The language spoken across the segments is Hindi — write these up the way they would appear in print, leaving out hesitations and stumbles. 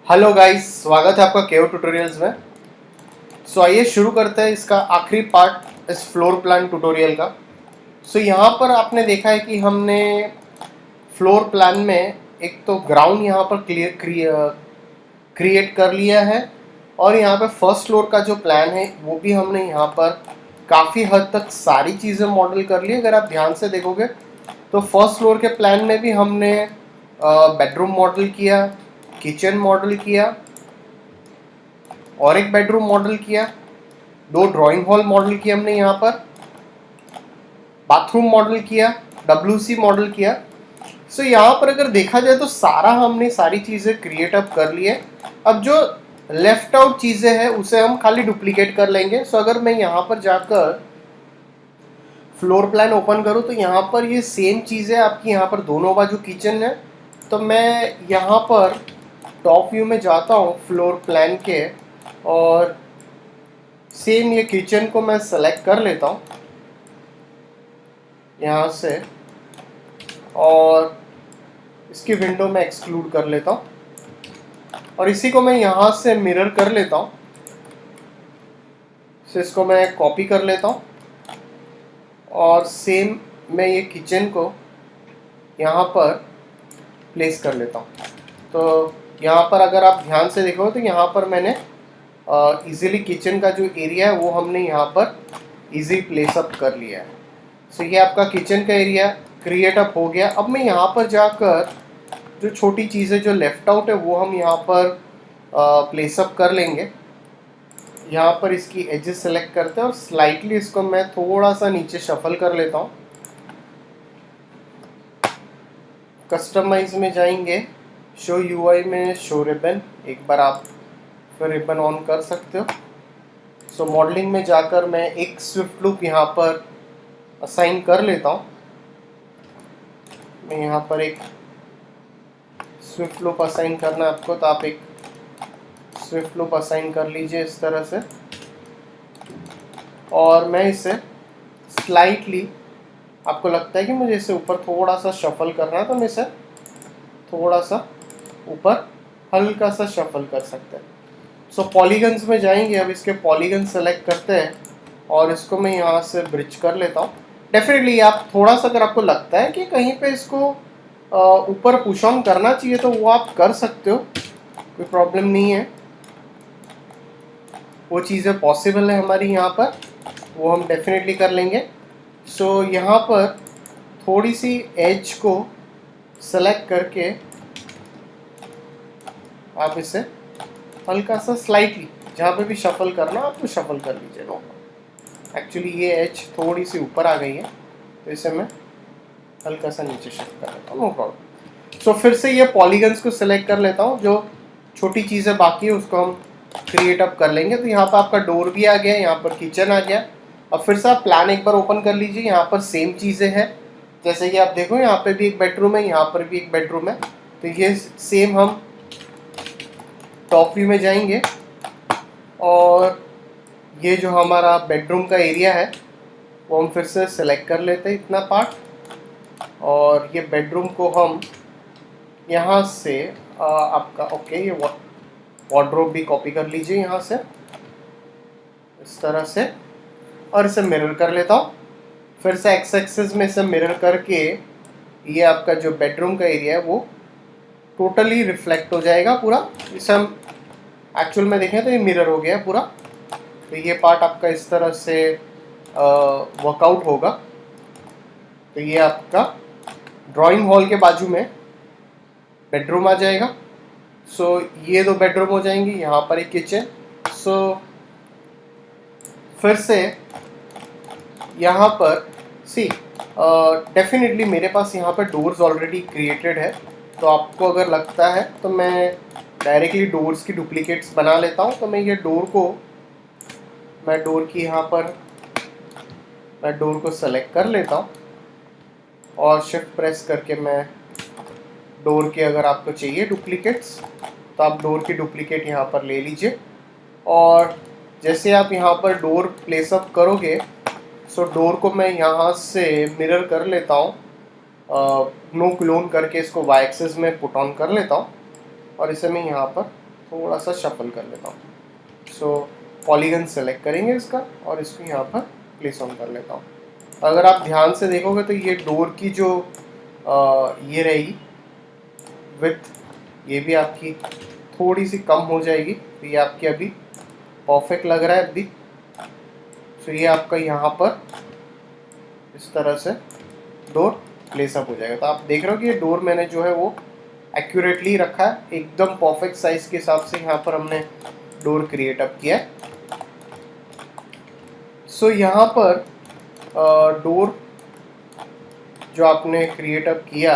हेलो गाइस, स्वागत है आपका केओ ट्यूटोरियल्स में। आइए शुरू करते हैं इसका आखिरी पार्ट इस फ्लोर प्लान ट्यूटोरियल का। यहाँ पर आपने देखा है कि हमने फ्लोर प्लान में एक तो ग्राउंड यहाँ पर क्रिएट कर लिया है, और यहाँ पे फर्स्ट फ्लोर का जो प्लान है वो भी हमने यहाँ पर काफ़ी हद तक सारी चीज़ें मॉडल कर ली। अगर आप ध्यान से देखोगे तो फर्स्ट फ्लोर के प्लान में भी हमने बेडरूम मॉडल किया, किचन मॉडल किया, और एक बेडरूम मॉडल किया, दो ड्राइंग हॉल मॉडल किया हमने यहाँ पर, बाथरूम मॉडल किया, WC मॉडल किया। यहाँ पर अगर देखा जाए तो हमने सारी चीज़ें क्रिएट अप कर ली है। अब जो लेफ्ट आउट चीज़ें हैं उसे हम खाली डुप्लीकेट कर लेंगे। अगर मैं यहाँ पर जाकर फ्लोर प्लान ओपन करूँ तो यहाँ पर ये सेम चीज़ें आपकी यहाँ पर दोनों बाजू किचन है। तो मैं यहाँ पर टॉप व्यू में जाता हूँ फ्लोर प्लान के, और सेम ये किचन को मैं सेलेक्ट कर लेता हूँ यहाँ से, और इसकी विंडो में एक्सक्लूड कर लेता हूँ, और इसी को मैं यहाँ से मिरर कर लेता हूँ। इसको मैं कॉपी कर लेता हूँ, और सेम मैं ये किचन को यहाँ पर प्लेस कर लेता हूँ। तो यहाँ पर अगर आप ध्यान से देखो तो यहाँ पर मैंने इजीली किचन का जो एरिया है वो हमने यहाँ पर इजी प्लेस अप कर लिया है। ये आपका किचन का एरिया क्रिएट अप हो गया। अब मैं यहाँ पर जाकर जो छोटी चीज़ें जो लेफ्ट आउट है वो हम यहाँ पर प्लेस अप कर लेंगे। यहाँ पर इसकी एजेस सेलेक्ट करते हैं और स्लाइटली इसको मैं थोड़ा सा नीचे शफल कर लेता हूँ। कस्टमाइज में जाएंगे, शो यूआई में शो रिबन, एक बार आप फिर रिबन ऑन कर सकते हो। मॉडलिंग में जाकर मैं एक स्विफ्ट लूप यहाँ पर असाइन कर लेता हूँ। मैं यहाँ पर एक स्विफ्ट लूप असाइन करना है आपको, तो आप एक स्विफ्ट लूप असाइन कर लीजिए इस तरह से, और मैं इसे स्लाइटली, आपको लगता है कि मुझे इसे ऊपर थोड़ा सा शफल करना है तो मैं इसे थोड़ा सा ऊपर हल्का सा शफल कर सकते हैं। पॉलीगन्स में जाएंगे, अब इसके पॉलीगन सेलेक्ट करते हैं और इसको मैं यहाँ से ब्रिज कर लेता हूँ। डेफिनेटली आप थोड़ा सा, अगर आपको लगता है कि कहीं पे इसको ऊपर पुश ऑन करना चाहिए तो वो आप कर सकते हो, कोई प्रॉब्लम नहीं है। वो चीज़ें पॉसिबल है हमारी यहाँ पर, वो हम डेफिनेटली कर लेंगे। यहाँ पर थोड़ी सी एज को सेलेक्ट करके आप इसे हल्का सा स्लाइटली, जहाँ पे भी शफल करना आप तो शफल कर लीजिए। नो, एक्चुअली ये एज थोड़ी सी ऊपर आ गई है तो इसे मैं हल्का सा नीचे शिफ्ट कर लेता हूँ, नो प्रॉब्लम। फिर से ये पॉलीगन्स को सिलेक्ट कर लेता हूँ, जो छोटी चीज़ें बाकी है उसको हम क्रिएट अप कर लेंगे। तो यहाँ पर आपका डोर भी आ गया, यहाँ पर किचन आ गया। अब फिर से आप प्लान एक बार ओपन कर लीजिए, यहाँ पर सेम चीज़ें हैं। जैसे कि आप देखो यहाँ पे भी एक बेडरूम है, यहाँ पर भी एक बेडरूम है। तो ये सेम हम टॉप व्यू में जाएंगे, और ये जो हमारा बेडरूम का एरिया है वो हम फिर से सिलेक्ट कर लेते हैं इतना पार्ट, और ये बेडरूम को हम यहाँ से आपका ओके, ये वार्डरोब भी कॉपी कर लीजिए यहाँ से इस तरह से, और इसे मिरर कर लेता हूँ। फिर से एक्स एक्सिस में इसे मिरर करके ये आपका जो बेडरूम का एरिया है वो टोटली रिफ्लेक्ट हो जाएगा पूरा। इसे हम एक्चुअल में देखें तो ये मिरर हो गया पूरा। तो ये पार्ट आपका इस तरह से वर्कआउट होगा। तो ये आपका ड्राइंग हॉल के बाजू में बेडरूम आ जाएगा। ये दो बेडरूम हो जाएंगे, यहाँ पर एक किचन। फिर से यहाँ पर डेफिनेटली मेरे पास यहाँ पर डोर्स ऑलरेडी क्रिएटेड है। तो आपको अगर लगता है तो मैं डायरेक्टली डोर्स की डुप्लीकेट्स बना लेता हूँ। तो मैं ये डोर को सेलेक्ट कर लेता हूँ, और शिफ्ट प्रेस करके मैं डोर के, अगर आपको चाहिए डुप्लीकेट्स तो आप डोर की डुप्लीकेट यहाँ पर ले लीजिए। और जैसे आप यहाँ पर डोर प्लेस अप करोगे, डोर को मैं यहाँ से मिरर कर लेता हूँ, नो क्लोन करके इसको वाई एक्सिस में पुट ऑन कर लेता हूँ, और इसे मैं यहाँ पर थोड़ा सा शफल कर लेता हूँ। सो पॉलीगन सेलेक्ट करेंगे इसका और इसको यहाँ पर प्लेस ऑन कर लेता हूँ। अगर आप ध्यान से देखोगे तो ये डोर की जो ये रहेगी विड्थ, ये भी आपकी थोड़ी सी कम हो जाएगी। तो ये आपकी अभी परफेक्ट लग रहा है अभी। सो ये आपका यहाँ पर इस तरह से डोर प्लेसअप हो जाएगा। तो आप देख रहे हो कि ये डोर मैंने जो है वो एक्यूरेटली रखा है, एकदम परफेक्ट साइज के हिसाब से यहाँ पर हमने डोर क्रिएट अप किया है। सो यहाँ पर डोर जो आपने क्रिएट अप किया,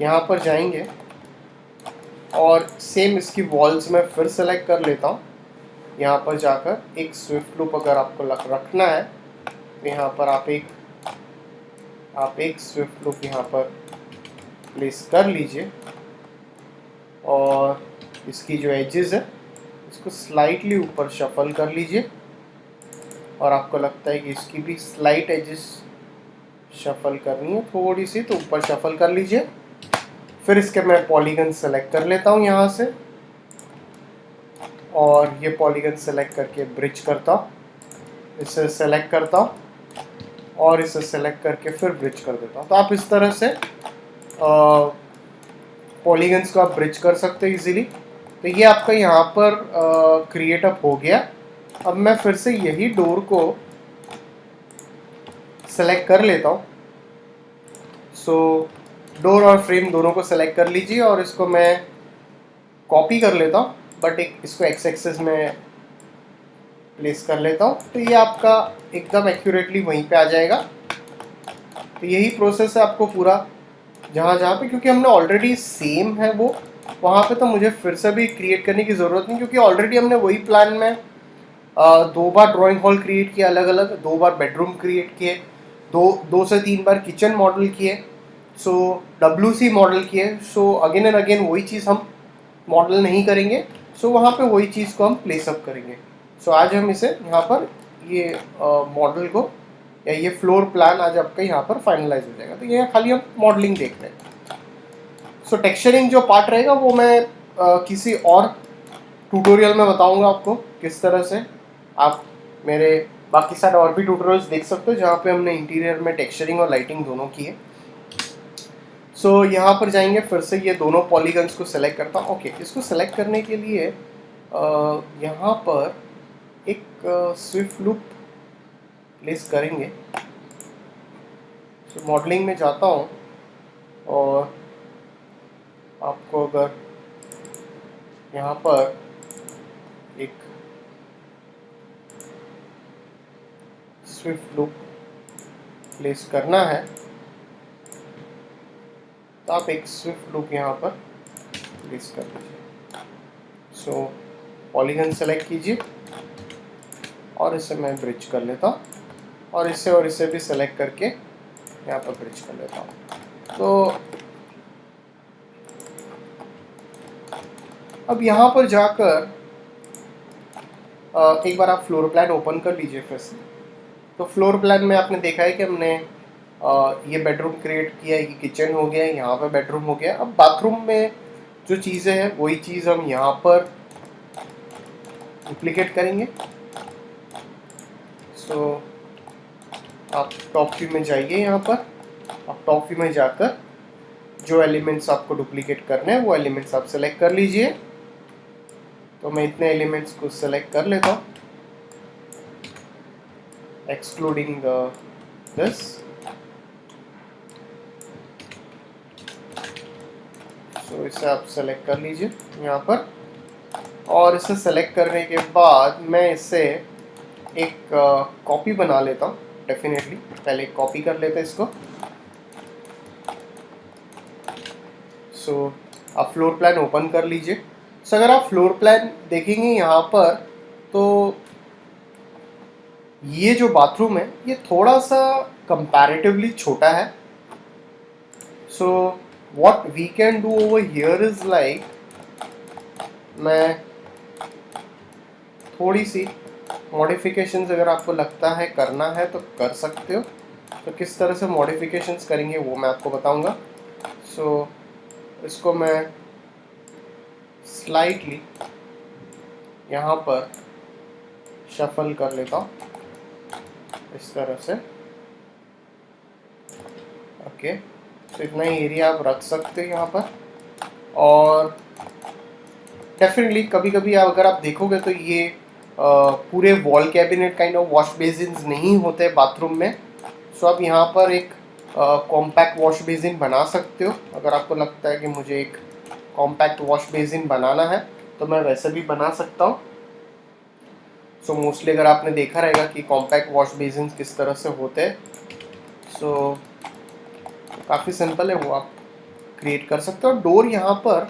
यहाँ पर जाएंगे और सेम इसकी वॉल्स में फिर सेलेक्ट कर लेता हूँ। यहाँ पर जाकर एक स्विफ्ट लूप अगर आपको रखना है तो यहाँ पर आप एक स्विफ्ट लूप यहाँ पर प्लेस कर लीजिए और इसकी जो एजेस है इसको स्लाइटली ऊपर शफल कर लीजिए और आपको लगता है कि इसकी भी स्लाइट एजेस शफल करनी है थोड़ी सी, तो ऊपर शफल कर लीजिए। फिर इसके मैं पॉलीगन सेलेक्ट कर लेता हूँ यहाँ से और ये पॉलीगन सेलेक्ट करके ब्रिज करता हूँ, इसे सेलेक्ट करता हूँ और इसे सेलेक्ट करके फिर ब्रिज कर देता हूँ। तो आप इस तरह से पॉलीगन्स को आप ब्रिज कर सकते हैं इजीली। तो ये आपका यहाँ पर क्रिएट अप हो गया। अब मैं फिर से यही डोर को सेलेक्ट कर लेता हूँ। सो डोर और फ्रेम दोनों को सेलेक्ट कर लीजिए और इसको मैं कॉपी कर लेता हूँ, बट इसको एक्स एक्सेस में प्लेस कर लेता हूँ। तो ये आपका एकदम एक्यूरेटली वहीं पे आ जाएगा। तो यही प्रोसेस है आपको पूरा जहाँ जहाँ पे, क्योंकि हमने ऑलरेडी सेम है वो, वहाँ पे तो मुझे फिर से भी क्रिएट करने की ज़रूरत नहीं, क्योंकि ऑलरेडी हमने वही प्लान में 2 बार ड्राइंग हॉल क्रिएट किया अलग अलग, 2 बार बेडरूम क्रिएट किए, 2 से 3 बार किचन मॉडल किए, सो WC मॉडल किए। सो अगेन एंड अगेन वही चीज़ हम मॉडल नहीं करेंगे, सो वहाँ पे वही चीज़ को हम प्लेसअप करेंगे। सो आज हम इसे यहाँ पर ये मॉडल को या ये फ्लोर प्लान आज आपका यहाँ पर फाइनलाइज हो जाएगा। तो ये खाली हम मॉडलिंग देख रहे हैं। सो टेक्सचरिंग जो पार्ट रहेगा वो मैं किसी और ट्यूटोरियल में बताऊंगा आपको किस तरह से। आप मेरे बाकी सारे और भी ट्यूटोरियल्स देख सकते हो जहाँ पे हमने इंटीरियर में टेक्सचरिंग और लाइटिंग दोनों की है। सो यहाँ पर जाएंगे, फिर से ये दोनों पॉलीगन्स को सेलेक्ट करता हूँ। ओके, इसको सेलेक्ट करने के लिए यहाँ पर एक स्विफ्ट लूप प्लेस करेंगे। तो मॉडलिंग में जाता हूँ और आपको अगर यहाँ पर एक स्विफ्ट लूप प्लेस करना है तो आप एक स्विफ्ट लूप यहाँ पर प्लेस कर लीजिए। सो पॉलीगन सेलेक्ट कीजिए और इसे मैं ब्रिज कर लेता हूँ और इसे भी सेलेक्ट करके यहाँ पर ब्रिज कर लेता हूँ। तो अब यहाँ पर जाकर एक बार आप फ्लोर प्लान ओपन कर लीजिए फिर से। तो फ्लोर प्लान में आपने देखा है कि हमने ये बेडरूम क्रिएट किया, ये किचन हो गया, यहाँ पर बेडरूम हो गया। अब बाथरूम में जो चीज़ें हैं वही चीज़ हम यहाँ पर डुप्लीकेट करेंगे। सो आप टॉप व्यू में जाइए, यहाँ पर आप टॉप व्यू में जाकर जो एलिमेंट्स आपको डुप्लीकेट करने हैं वो एलिमेंट्स आप सेलेक्ट कर लीजिए। तो मैं इतने एलिमेंट्स को सेलेक्ट कर लेता हूँ एक्सक्लूडिंग दिस। सो इसे आप सेलेक्ट कर लीजिए यहाँ पर और इसे सेलेक्ट करने के बाद मैं इससे एक कॉपी बना लेता हूँ। डेफिनेटली पहले कॉपी कर लेते हैं इसको। सो आप फ्लोर प्लान ओपन कर लीजिए। सो अगर आप फ्लोर प्लान देखेंगे यहाँ पर तो ये जो बाथरूम है ये थोड़ा सा कंपैरेटिवली छोटा है। So what we can do over here is like, मैं थोड़ी सी मॉडिफिकेशंस अगर आपको लगता है करना है तो कर सकते हो। तो किस तरह से मॉडिफिकेशंस करेंगे वो मैं आपको बताऊंगा। सो इसको मैं स्लाइटली यहाँ पर शफल कर लेता हूँ इस तरह से। ओके, तो इतना ही एरिया आप रख सकते हो यहाँ पर। और डेफिनेटली कभी कभी अगर आप देखोगे तो ये पूरे wall cabinet kind of wash basins नहीं होते बाथरूम में। सो आप यहाँ पर एक कॉम्पैक्ट वॉश बेसिन बना सकते हो। अगर आपको लगता है कि मुझे एक कॉम्पैक्ट वॉश बेसिन बनाना है तो मैं वैसे भी बना सकता हूँ। सो मोस्टली अगर आपने देखा रहेगा कि कॉम्पैक्ट वॉश बेसिन किस तरह से होते हैं, सो काफ़ी सिंपल है, वो आप क्रिएट कर सकते हो। डोर यहाँ पर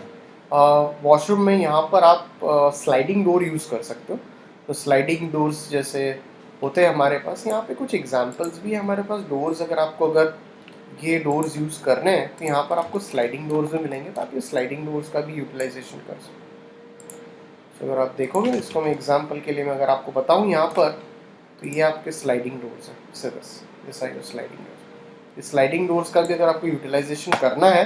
वॉशरूम में यहाँ पर आप स्लाइडिंग डोर यूज़ कर सकते हो। तो स्लाइडिंग डोर्स जैसे होते हैं हमारे पास, यहाँ पे कुछ एग्जांपल्स भी है हमारे पास डोर्स। अगर ये डोर्स यूज़ करने हैं तो यहाँ पर आपको स्लाइडिंग डोर्स भी मिलेंगे, तो आप ये स्लाइडिंग डोर्स का भी यूटिलाइजेशन कर सकते हो। तो अगर आप देखोगे इसको, मैं एग्जाम्पल के लिए मैं अगर आपको बताऊँ यहाँ पर, तो ये आपके स्लाइडिंग डोर्स हैं। स्लाइडिंग डोर्स, इस स्लाइडिंग डोर्स का भी अगर आपको यूटिलाइजेशन करना है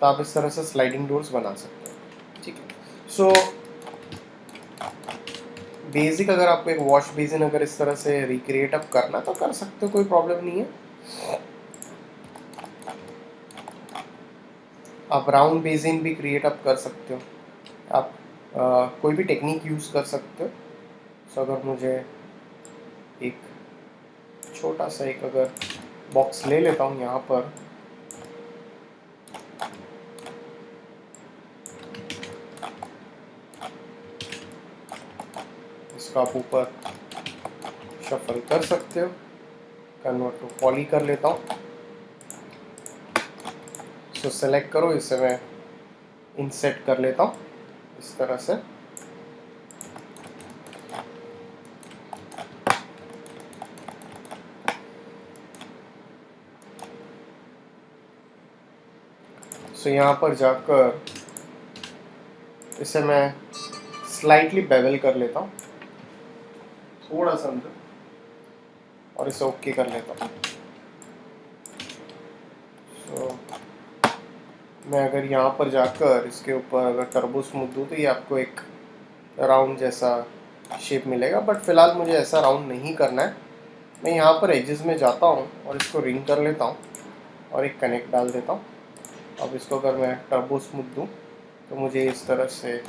तो आप इस तरह से स्लाइडिंग डोर्स बना सकते हो। ठीक है, सो बेसिक अगर आपको एक वॉश बेसिन अगर इस तरह से रिक्रिएट अप करना तो कर सकते हो, कोई प्रॉब्लम नहीं है। आप राउंड बेसिन भी क्रिएट अप कर सकते हो। आप कोई भी टेक्निक यूज़ कर सकते हो। सो अगर मुझे एक छोटा सा एक अगर बॉक्स ले लेता हूँ यहाँ पर, इसका आप ऊपर शफल कर सकते हो। कन्वर्ट टू पॉली कर लेता हूँ। सो सेलेक्ट करो, इसे मैं इंसेट कर लेता हूँ इस तरह से। सो यहाँ पर जाकर इसे मैं स्लाइटली बेवल कर लेता हूँ थोड़ा सा अंदर, और इसे ओके कर लेता हूँ। सो मैं अगर यहाँ पर जाकर इसके ऊपर अगर टर्बो स्मूथ दूँ तो ये आपको एक राउंड जैसा शेप मिलेगा, बट फिलहाल मुझे ऐसा राउंड नहीं करना है। मैं यहाँ पर एजेस में जाता हूँ और इसको रिंग कर लेता हूँ और एक कनेक्ट डाल देता हूँ। अब इसको अगर मैं टर्बो स्मूथ दूँ तो मुझे इस तरह से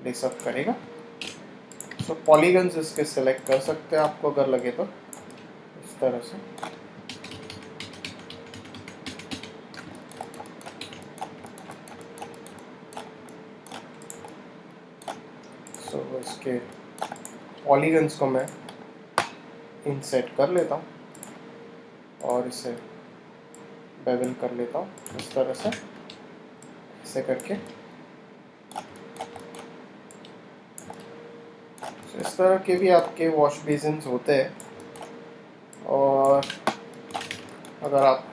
लेसअप करेगा। सो पॉलीगन्स इसके सेलेक्ट कर सकते हैं आपको अगर लगे तो इस तरह से। सो इसके पॉलीगन्स को मैं इंसेट कर लेता हूँ और इसे बेवल कर लेता हूँ इस तरह से, ऐसे करके। इस तरह के भी आपके वॉश बेसिन्स होते हैं। और अगर आप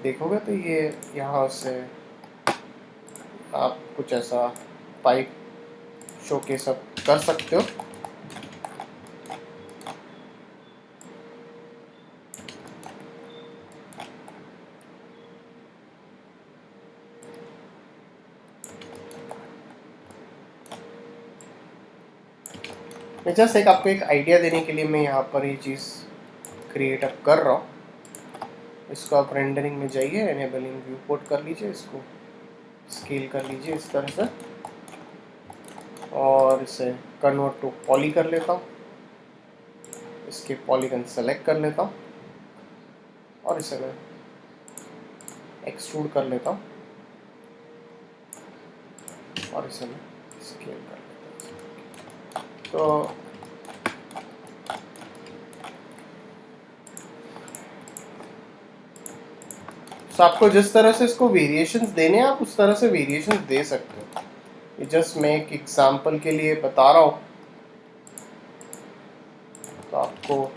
देखोगे तो ये यहाँ से आप कुछ ऐसा पाइप शोकेस आप कर सकते हो। मैं जस्ट एक आपको एक आइडिया देने के लिए मैं यहाँ पर ये चीज़ क्रिएट अप कर रहा हूँ। इसको आप रेंडरिंग में जाइए, एनेबलिंग व्यू पोर्ट कर लीजिए, इसको स्केल कर लीजिए इस तरह से और इसे कन्वर्ट टू पॉली कर लेता हूँ। इसके पॉलीगन सेलेक्ट कर लेता हूँ और इसे मैं एक्सट्रूड कर लेता हूँ और इसे मैं स्केल कर लेता हूँ। तो आपको जिस तरह से इसको वेरिएशंस देने हैं आप उस तरह से वेरिएशंस दे सकते हो। ये जस्ट मैं एक एग्जांपल के लिए बता रहा हूँ, तो आपको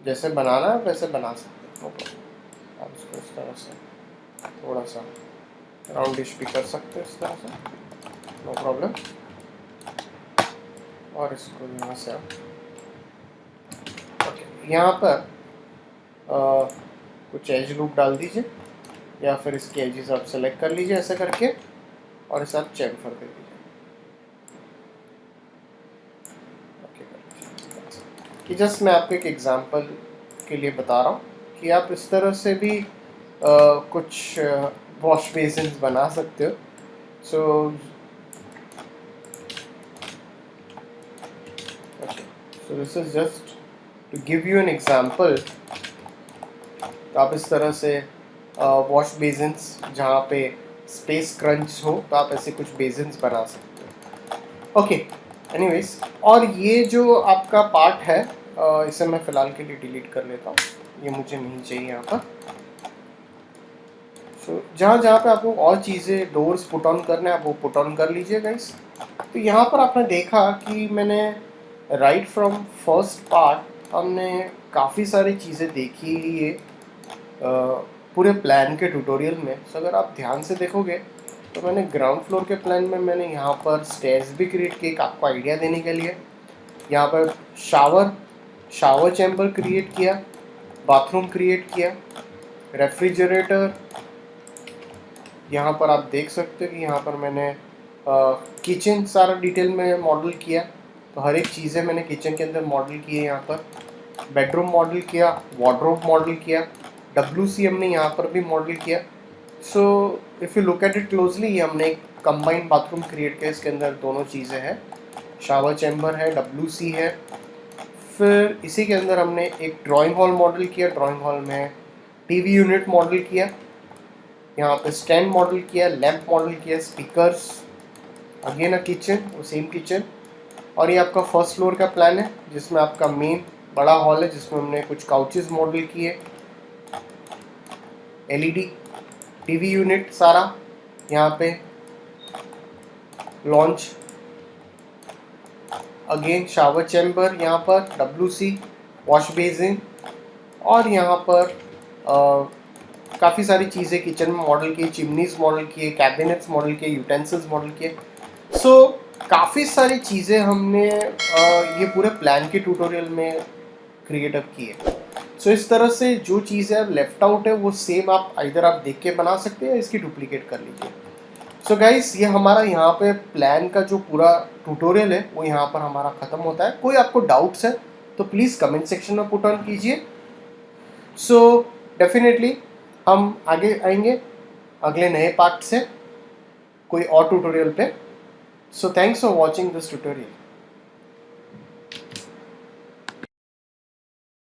जैसे बनाना है वैसे बना सकते हो। आप इसको इस तरह से थोड़ा सा राउंडिश भी कर सकते हो इस तरह से, नो प्रॉब्लम। और इसको यहाँ से आप ओके यहाँ पर कुछ एज लूप डाल दीजिए या फिर इसके एजेस आप सेलेक्ट कर लीजिए ऐसे करके, और इसे आप चैम्फर दे दीजिए। कि जस्ट मैं आपको एक एग्जांपल के लिए बता रहा हूँ कि आप इस तरह से भी कुछ वॉश बेसिन्स बना सकते हो। So this is just to give you an example. तो आप इस तरह से वॉश बेसिन्स जहाँ पे स्पेस क्रंच हो तो आप ऐसे कुछ बेसिन्स बना सकते हो। ओके, एनीवेज, और ये जो आपका पार्ट है इसे मैं फ़िलहाल के लिए डिलीट कर लेता हूँ, ये मुझे नहीं चाहिए यहाँ पर। सो जहाँ जहाँ पे आपको और चीज़ें डोर्स पुट ऑन करने हैं आप वो पुट ऑन कर लीजिए गाइस। तो यहाँ पर आपने देखा कि मैंने राइट फ्रॉम फर्स्ट पार्ट हमने काफ़ी सारी चीज़ें देखी ये पूरे प्लान के ट्यूटोरियल में। सो अगर आप ध्यान से देखोगे तो मैंने ग्राउंड फ्लोर के प्लान में मैंने यहाँ पर स्टेयर्स भी क्रिएट किए आपको आइडिया देने के लिए। यहाँ पर शावर चैम्बर क्रिएट किया, बाथरूम क्रिएट किया, रेफ्रिजरेटर, यहाँ पर आप देख सकते हो कि यहाँ पर मैंने किचन सारा डिटेल में मॉडल किया। तो हर एक चीज़ें मैंने किचन के अंदर मॉडल की है। यहाँ पर बेडरूम मॉडल किया, वार्डरोब मॉडल किया, WC हमने यहाँ पर भी मॉडल किया। So if you look at it closely, ये हमने एक कंबाइंड बाथरूम क्रिएट किया, इसके अंदर दोनों चीज़ें हैं, शावर चैम्बर है, WC है। फिर इसी के अंदर हमने एक ड्राइंग हॉल मॉडल किया, ड्राइंग हॉल में TV यूनिट मॉडल किया, यहाँ पे स्टैंड मॉडल किया, लैंप मॉडल किया, स्पीकर्स, अगेन अ किचन, वो सेम किचन। और ये आपका फर्स्ट फ्लोर का प्लान है जिसमें आपका मेन बड़ा हॉल है जिसमें हमने कुछ काउचेस मॉडल किए, LED TV यूनिट सारा, यहाँ पे लॉन्च, अगेन शावर चैम्बर, यहाँ पर WC, वॉश बेसिन, और यहाँ पर काफ़ी सारी चीज़ें किचन में मॉडल की, चिमनीज मॉडल किए, कैबिनेट्स मॉडल किए, यूटेंसिल्स मॉडल किए। सो काफ़ी सारी चीज़ें हमने ये पूरे प्लान के ट्यूटोरियल में क्रिएट अप की है। सो इस तरह से जो चीज़ें अब लेफ्ट आउट है वो सेम आप इधर आप देख के बना सकते हैं या इसकी डुप्लीकेट कर लीजिए। सो गाइस, ये हमारा यहाँ पे प्लान का जो पूरा ट्यूटोरियल है वो यहाँ पर हमारा ख़त्म होता है। कोई आपको डाउट्स है तो प्लीज़ कमेंट सेक्शन में पुट ऑन कीजिए। सो डेफिनेटली हम आगे आएंगे अगले नए पार्ट से कोई और ट्यूटोरियल पे। So thanks for watching this tutorial.